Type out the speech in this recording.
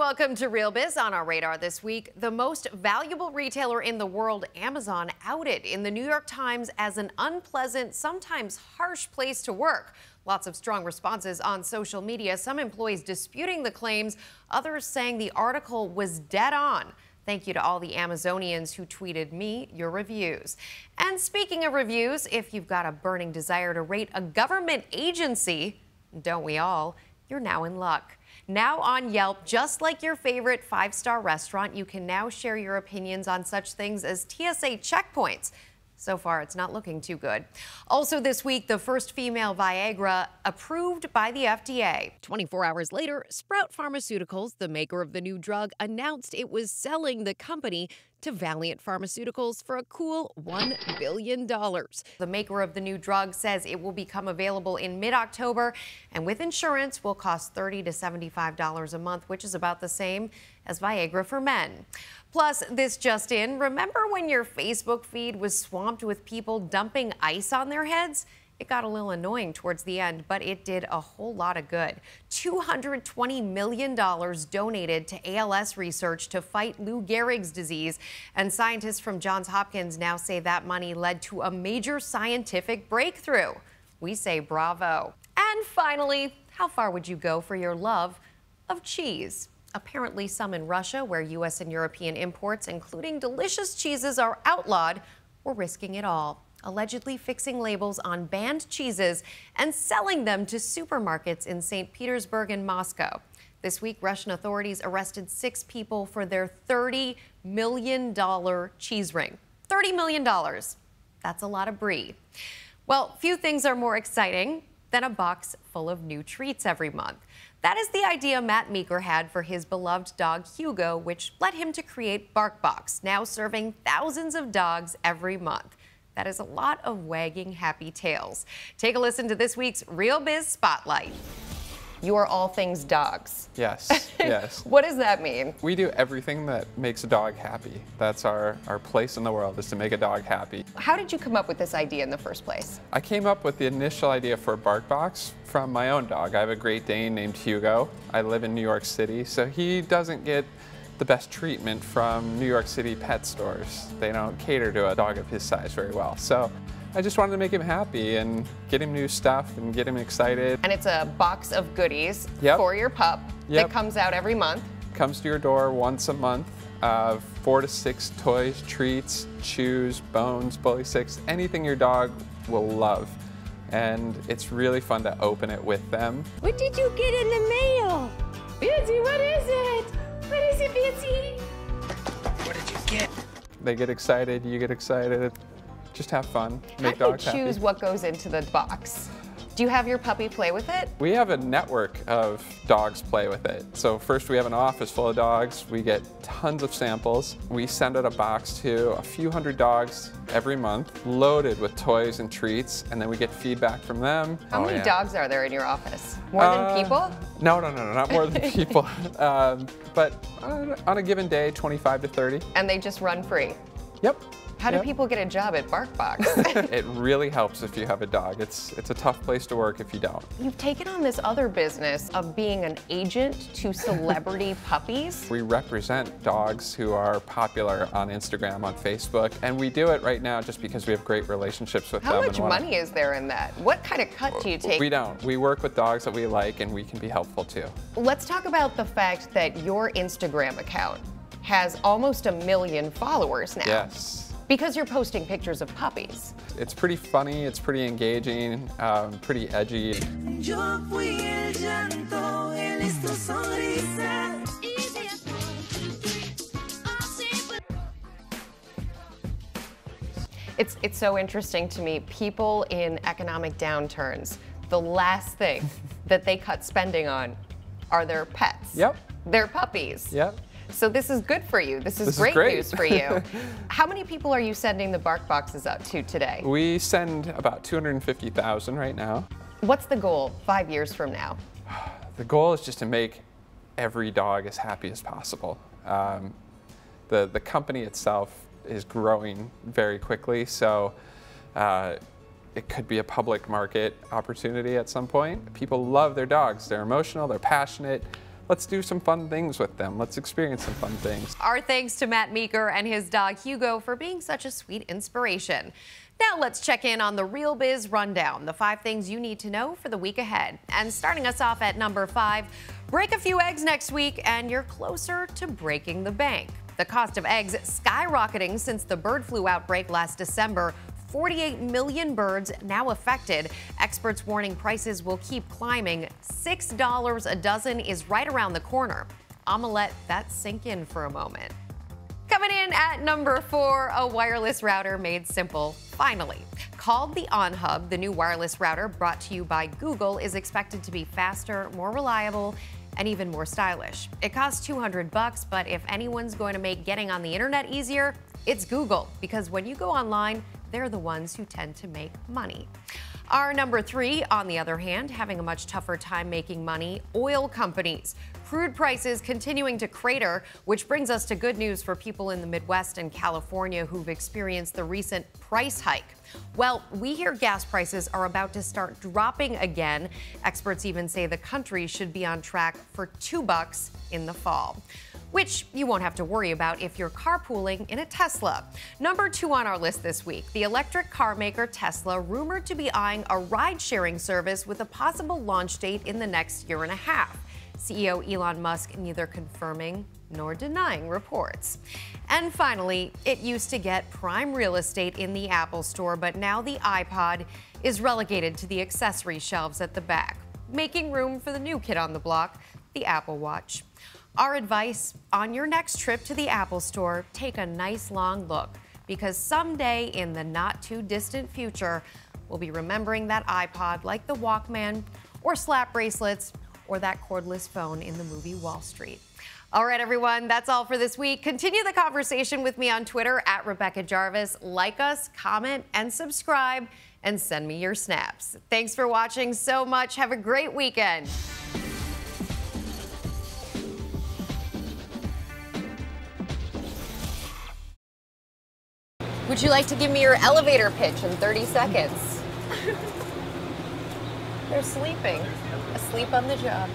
welcome to Real Biz. On our radar this week, the most valuable retailer in the world, Amazon, outed in the New York Times as an unpleasant, sometimes harsh place to work. Lots of strong responses on social media, some employees disputing the claims, others saying the article was dead on. Thank you to all the Amazonians who tweeted me your reviews. And speaking of reviews, if you've got a burning desire to rate a government agency, don't we all, you're now in luck. Now on Yelp, just like your favorite five-star restaurant, you can now share your opinions on such things as TSA checkpoints. So far, it's not looking too good. Also this week, the first female Viagra approved by the FDA. 24 hours later, Sprout Pharmaceuticals, the maker of the new drug, announced it was selling the company to Valiant Pharmaceuticals for a cool $1 billion. The maker of the new drug says it will become available in mid-October, and with insurance will cost $30 to $75 a month, which is about the same as Viagra for men. Plus, this just in, remember when your Facebook feed was swamped with people dumping ice on their heads? It got a little annoying towards the end, but it did a whole lot of good. $220 million donated to ALS research to fight Lou Gehrig's disease, and scientists from Johns Hopkins now say that money led to a major scientific breakthrough. We say bravo. And finally, how far would you go for your love of cheese? Apparently, some in Russia, where U.S. and European imports, including delicious cheeses, are outlawed, were risking it all, allegedly fixing labels on banned cheeses and selling them to supermarkets in St. Petersburg and Moscow. This week, Russian authorities arrested 6 people for their $30 million cheese ring. $30 million. That's a lot of brie. Well, few things are more exciting than a box full of new treats every month. That is the idea Matt Meeker had for his beloved dog Hugo, which led him to create BarkBox, now serving thousands of dogs every month. That is a lot of wagging happy tails. Take a listen to this week's Real Biz Spotlight. You are all things dogs. Yes, yes. What does that mean? We do everything that makes a dog happy. That's our place in the world, is to make a dog happy. How did you come up with this idea in the first place? I came up with the initial idea for BarkBox from my own dog. I have a Great Dane named Hugo. I live in New York City, so he doesn't get the best treatment from New York City pet stores. They don't cater to a dog of his size very well. So I just wanted to make him happy and get him new stuff and get him excited. And it's a box of goodies for your pup that comes out every month. Comes to your door once a month. 4 to 6 toys, treats, chews, bones, bully sticks, anything your dog will love. And it's really fun to open it with them. What did you get in the mail? Fancy, what is it? What is it, Fancy? What did you get? They get excited, you get excited. Just have fun, make dogs happy. How do you choose what goes into the box? Do you have your puppy play with it? We have a network of dogs play with it. So first we have an office full of dogs. We get tons of samples. We send out a box to a few hundred dogs every month, loaded with toys and treats, and then we get feedback from them. How many dogs are there in your office? More than people? No, not more than people. But on a given day, 25 to 30. And they just run free? Yep. How do people get a job at BarkBox? It really helps if you have a dog. It's a tough place to work if you don't. You've taken on this other business of being an agent to celebrity puppies. We represent dogs who are popular on Instagram, on Facebook, and we do it right now just because we have great relationships with them. How much money is there in that? What kind of cut do you take? We don't. We work with dogs that we like, and we can be helpful too. Let's talk about the fact that your Instagram account has almost 1 million followers now. Yes. Because you're posting pictures of puppies. It's pretty funny, it's pretty engaging, pretty edgy. It's so interesting to me. People in economic downturns, the last thing that they cut spending on are their pets. Yep. Their puppies. Yep. So this is good for you. This is great news for you. How many people are you sending the BarkBoxes out to today? We send about 250,000 right now. What's the goal 5 years from now? The goal is just to make every dog as happy as possible. The company itself is growing very quickly, so it could be a public market opportunity at some point. People love their dogs. They're emotional, they're passionate. let's do some fun things with them. Let's experience some fun things. Our thanks to Matt Meeker and his dog Hugo for being such a sweet inspiration. Now let's check in on the Real Biz Rundown, the 5 things you need to know for the week ahead. And starting us off at number 5, break a few eggs next week and you're closer to breaking the bank. The cost of eggs skyrocketing since the bird flu outbreak last December. 48 million birds now affected. Experts warning prices will keep climbing. $6 a dozen is right around the corner. I'ma let that sink in for a moment. Coming in at number 4, a wireless router made simple, finally. Called the OnHub, the new wireless router brought to you by Google is expected to be faster, more reliable, and even more stylish. It costs $200, but if anyone's going to make getting on the internet easier, it's Google, because when you go online, they're the ones who tend to make money. Our number 3, on the other hand, having a much tougher time making money, oil companies. Crude prices continuing to crater, which brings us to good news for people in the Midwest and California who've experienced the recent price hike. Well, we hear gas prices are about to start dropping again. Experts even say the country should be on track for $2 in the fall, which you won't have to worry about if you're carpooling in a Tesla. Number 2 on our list this week, the electric car maker Tesla rumored to be eyeing a ride-sharing service with a possible launch date in the next year and a half. CEO Elon Musk neither confirming nor denying reports. And finally, it used to get prime real estate in the Apple Store, but now the iPod is relegated to the accessory shelves at the back, making room for the new kid on the block, the Apple Watch. Our advice, on your next trip to the Apple Store, take a nice long look, because someday in the not too distant future, we'll be remembering that iPod like the Walkman or slap bracelets or that cordless phone in the movie Wall Street. All right, everyone, that's all for this week. Continue the conversation with me on Twitter at Rebecca Jarvis. Like us, comment, and subscribe, and send me your snaps. Thanks for watching so much. Have a great weekend. Would you like to give me your elevator pitch in 30 seconds? They're sleeping. Asleep on the job.